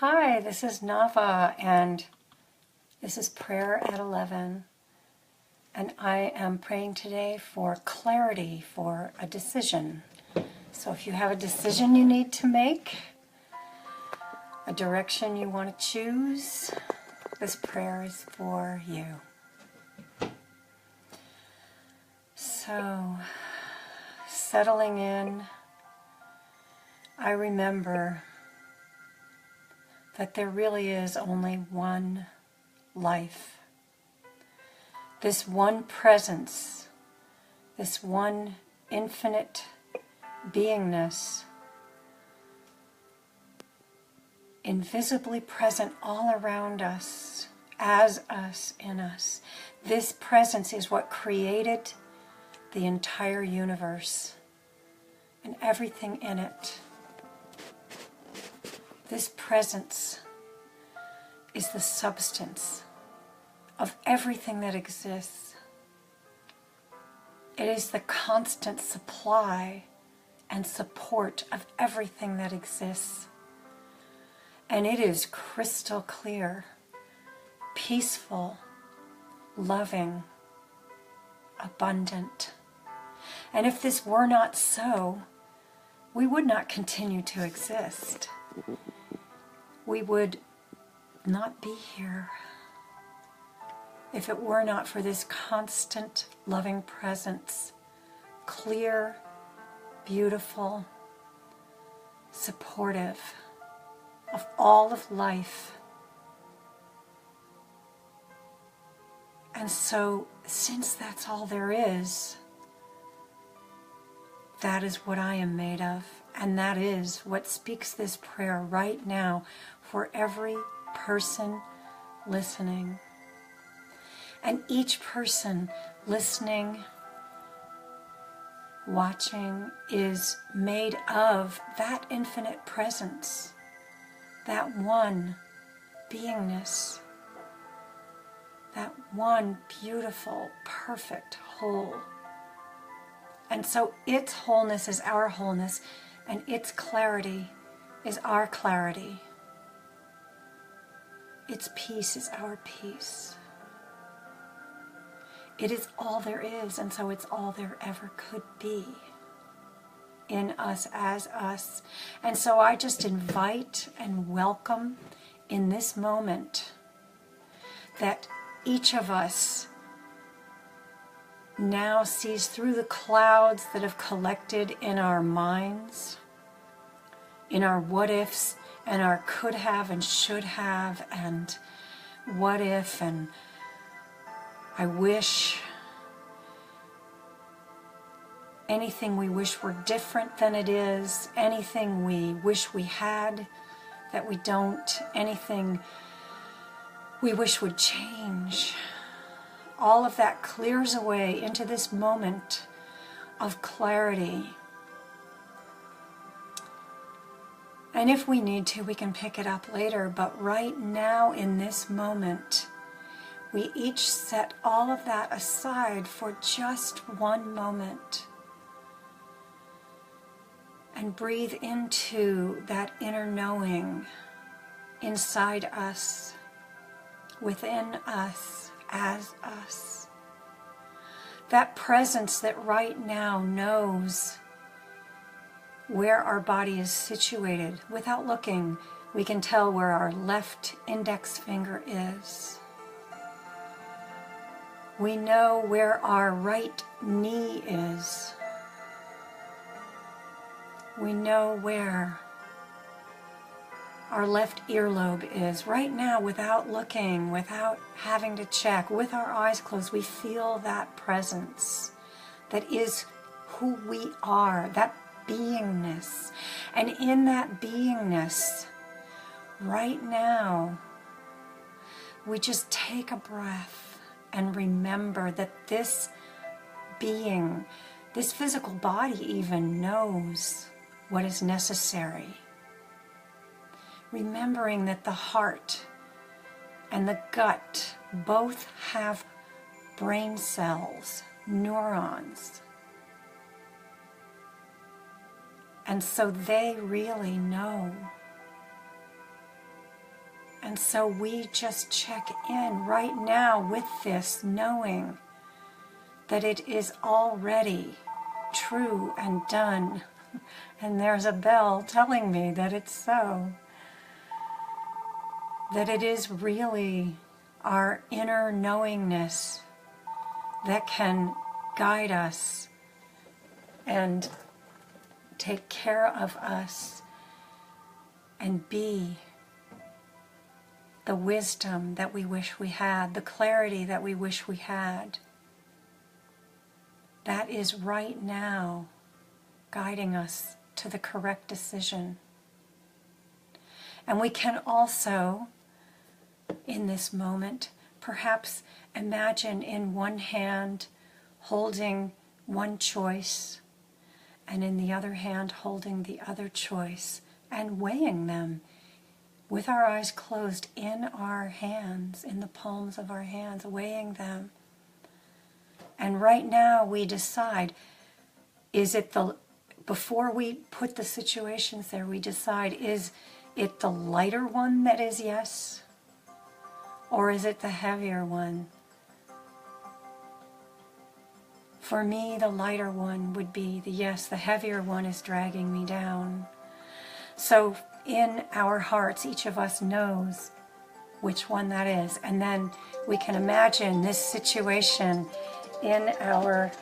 Hi, this is Nava, and this is Prayer at 11. And I am praying today for clarity for a decision. So if you have a decision you need to make, a direction you want to choose, this prayer is for you. So, settling in, I remember that there really is only one life. This one presence, this one infinite beingness, invisibly present all around us, as us, in us. This presence is what created the entire universe and everything in it. This presence is the substance of everything that exists. It is the constant supply and support of everything that exists. And it is crystal clear, peaceful, loving, abundant. And if this were not so, we would not continue to exist. We would not be here if it were not for this constant loving presence, clear, beautiful, supportive of all of life. And so, since that's all there is, that is what I am made of, and that is what speaks this prayer right now for every person listening. And each person listening, watching, is made of that infinite presence, that one beingness, that one beautiful, perfect whole. And so its wholeness is our wholeness, and its clarity is our clarity. Its peace is our peace. It is all there is, and so it's all there ever could be in us as us. And so I just invite and welcome in this moment that each of us now sees through the clouds that have collected in our minds, in our what ifs and our could have and should have and what if and I wish, anything we wish were different than it is, anything we wish we had that we don't, anything we wish would change. All of that clears away into this moment of clarity. And if we need to, we can pick it up later, but right now in this moment, we each set all of that aside for just one moment and breathe into that inner knowing inside us, within us, as us. That presence that right now knows where our body is situated. Without looking, we can tell where our left index finger is. We know where our right knee is. We know where our left earlobe is. Right now, without looking, without having to check, with our eyes closed, we feel that presence that is who we are, that beingness. And in that beingness, right now, we just take a breath and remember that this being, this physical body even, knows what is necessary. Remembering that the heart and the gut both have brain cells, neurons. And so they really know And so we just check in right now with this, knowing that it is already true and done. And there's a bell telling me that it's so. That it is really our inner knowingness that can guide us and take care of us and be the wisdom that we wish we had, the clarity that we wish we had. That is right now guiding us to the correct decision. And we can also, in this moment, perhaps imagine in one hand holding one choice and in the other hand holding the other choice and weighing them with our eyes closed in our hands, in the palms of our hands, weighing them. And right now we decide, is it before we put the situations there, we decide, is it the lighter one that is yes? Or is it the heavier one? For me, the lighter one would be the yes. The heavier one is dragging me down. So in our hearts, each of us knows which one that is. And then we can imagine this situation in our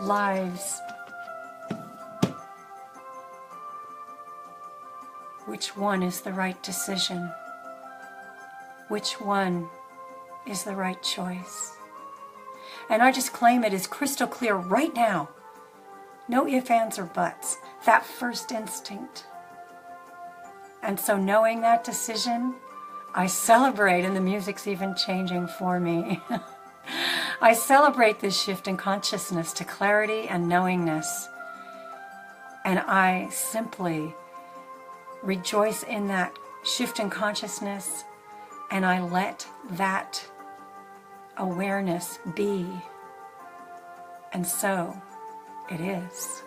lives. Which one is the right decision? Which one is the right choice? And I just claim it as crystal clear right now. No ifs, ands, or buts. That first instinct. And so knowing that decision, I celebrate, and the music's even changing for me. I celebrate this shift in consciousness to clarity and knowingness. And I simply rejoice in that shift in consciousness, and I let that awareness be. And so it is.